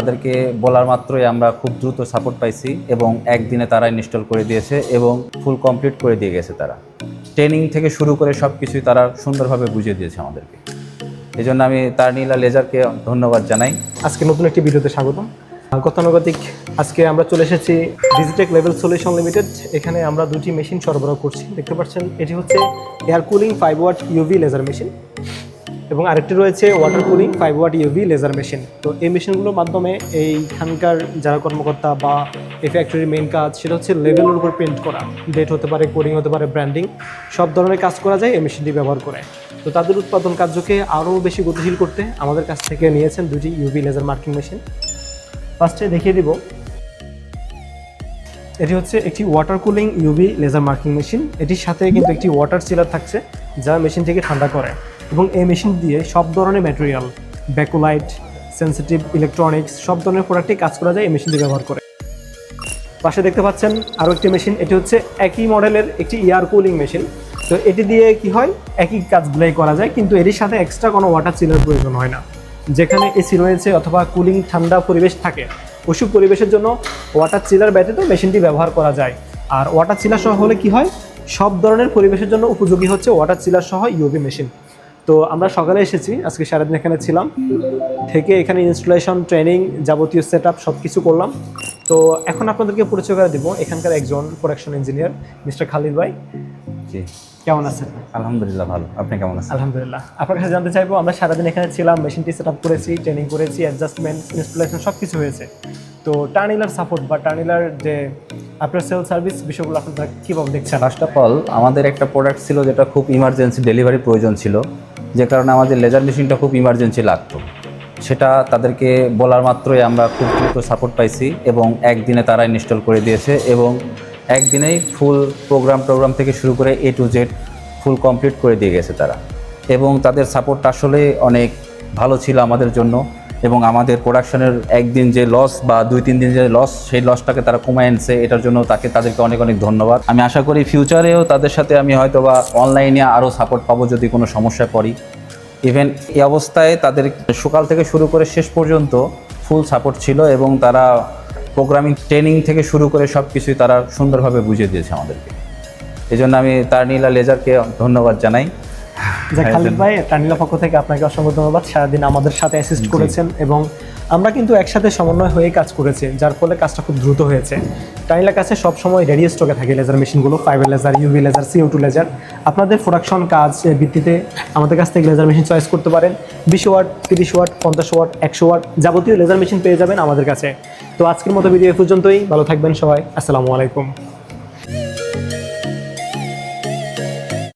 তাদেরকে বলার মাত্রই আমরা খুব দ্রুত সাপোর্ট পাইছি এবং একদিনে তারা ইনস্টল করে দিয়েছে এবং ফুল কমপ্লিট করে দিয়ে গেছে। তারা ট্রেনিং থেকে শুরু করে সব কিছুই তারা সুন্দরভাবে বুঝিয়ে দিয়েছে আমাদেরকে। এই জন্য আমি তারনীলা লেজারকে ধন্যবাদ জানাই। আজকে নতুন একটি ভিডিওতে স্বাগতম। গতানুগতিক আজকে আমরা চলে এসেছি ডিজিটেক লেভেল সলিউশন লিমিটেড। এখানে আমরা দুটি মেশিন সরবরাহ করছি, দেখতে পাচ্ছেন। এটি হচ্ছে air cooling 5 watt UV laser machine এবং আরেকটি রয়েছে water cooling 5 watt UV laser machine. তো এই মেশিনগুলোর মাধ্যমে এইখানকার যারা কর্মকর্তা বা এই ফ্যাক্টরির মেইন কাজ সেটা হচ্ছে লেভেলের উপর পেন্ট করা, ডেট হতে পারে, কোডিং হতে পারে, ব্র্যান্ডিং, সব ধরনের কাজ করা যায় এই মেশিনটি ব্যবহার করে। তো তাদের উৎপাদন কার্যকে আরও বেশি গতিশীল করতে আমাদের কাছ থেকে নিয়েছেন দুটি ইউভি লেজার মার্কিং মেশিন। ফার্স্টে দেখিয়ে দিব, এটি হচ্ছে একটি water cooling UV laser marking machine. এটির সাথে কিন্তু একটি ওয়াটার চিলার থাকছে যা মেশিনটিকে ঠান্ডা করে এবং এই মেশিন দিয়ে সব ধরনের ম্যাটেরিয়াল, ব্যাকোলাইট, সেন্সিটিভ ইলেকট্রনিক্স সব ধরনের প্রোডাক্টে কাজ করা যায় এই মেশিনটি ব্যবহার করে। পাশে দেখতে পাচ্ছেন আরও একটি মেশিন, এটি হচ্ছে একই মডেলের একটি এয়ার কুলিং মেশিন। তো এটি দিয়ে কি হয়, একই কাজগুলাই করা যায়, কিন্তু এটির সাথে এক্সট্রা কোনো ওয়াটার চিলার প্রয়োজন হয় না। যেখানে এসি রয়েছে অথবা কুলিং ঠান্ডা পরিবেশ থাকে, ওইসব পরিবেশের জন্য ওয়াটার চিলার ব্যতীত মেশিনটি ব্যবহার করা যায়। আর ওয়াটার চিলার সহ হলে কি হয়, সব ধরনের পরিবেশের জন্য উপযোগী হচ্ছে ওয়াটার চিলার সহ ইউভি মেশিন। তো আমরা সকালে এসেছি, আজকে সারাদিন এখানে ছিলাম, থেকে এখানে ইনস্টলেশন, ট্রেনিং, যাবতীয় সেট আপ সব কিছু করলাম। তো এখন আপনাদেরকে পরিচয় করে দেবো এখানকার একজন প্রোডাকশন ইঞ্জিনিয়ার মিস্টার খালিদ ভাই। জি, কেমন আছেন? আলহামদুলিল্লাহ ভালো। আপনি কেমন আছেন? আলহামদুলিল্লাহ। আপনার কাছে জানতে চাইবো, আমরা সারাদিন এখানে ছিলাম, মেশিনটি সেট আপ করেছি, ট্রেনিং করেছি, অ্যাডজাস্টমেন্ট, ইনস্টলেশন সব কিছু হয়েছে। তো টার্নিলার সাপোর্ট বা টার্নিলার যে আপনার সেল সার্ভিস বিষয়গুলো আপনারা কীভাবে দেখছেন? ফার্স্ট অফ অল, আমাদের একটা প্রোডাক্ট ছিল যেটা খুব ইমার্জেন্সি ডেলিভারি প্রয়োজন ছিল, যে কারণে আমাদের লেজার মেশিনটা খুব ইমার্জেন্সি লাগতো। সেটা তাদেরকে বলার মাত্রই আমরা খুব দ্রুত সাপোর্ট পাইছি এবং একদিনে তারা ইনস্টল করে দিয়েছে এবং একদিনেই ফুল প্রোগ্রাম থেকে শুরু করে A to Z full complete করে দিয়ে গেছে তারা। এবং তাদের সাপোর্টটা আসলে অনেক ভালো ছিল আমাদের জন্য এবং আমাদের প্রোডাকশনের একদিন যে লস বা 2-3 দিন যে লস, সেই লসটাকে তারা কমায় আনছে। এটার জন্য তাদেরকে অনেক অনেক ধন্যবাদ। আমি আশা করি ফিউচারেও তাদের সাথে আমি হয়তো বা অনলাইনে আরও সাপোর্ট পাবো যদি কোনো সমস্যায় পড়ি। ইভেন এই অবস্থায় তাদের সকাল থেকে শুরু করে শেষ পর্যন্ত ফুল সাপোর্ট ছিল এবং তারা প্রোগ্রামিং, ট্রেনিং থেকে শুরু করে সব কিছুই তারা সুন্দরভাবে বুঝিয়ে দিয়েছে আমাদেরকে। এই জন্য আমি তারনীলা লেজারকে ধন্যবাদ জানাই। খালিদ ভাই, টার্নিলা পক্ষ থেকে আপনাকে অসংখ্য ধন্যবাদ। সারাদিন আমাদের সাথে অ্যাসিস্ট করেছেন এবং আমরা কিন্তু একসাথে সমন্বয় হয়ে কাজ করেছি, যার ফলে কাজটা খুব দ্রুত হয়েছে। টার্নিলার কাছে সবসময় রেডি স্টকে থাকে লেজার মেশিনগুলো, fibre laser, UV laser, CO2 laser. আপনাদের প্রোডাকশন কাজ ভিত্তিতে আমাদের কাছ থেকে লেজার মেশিন চয়েস করতে পারেন। 20 ওয়াট, 30 ওয়াট, 50 ওয়াট, 100 ওয়াট যাবতীয় লেজার মেশিন পেয়ে যাবেন আমাদের কাছে। তো আজকের মতো ভিডিও এ পর্যন্তই। ভালো থাকবেন সবাই। আসসালামু আলাইকুম।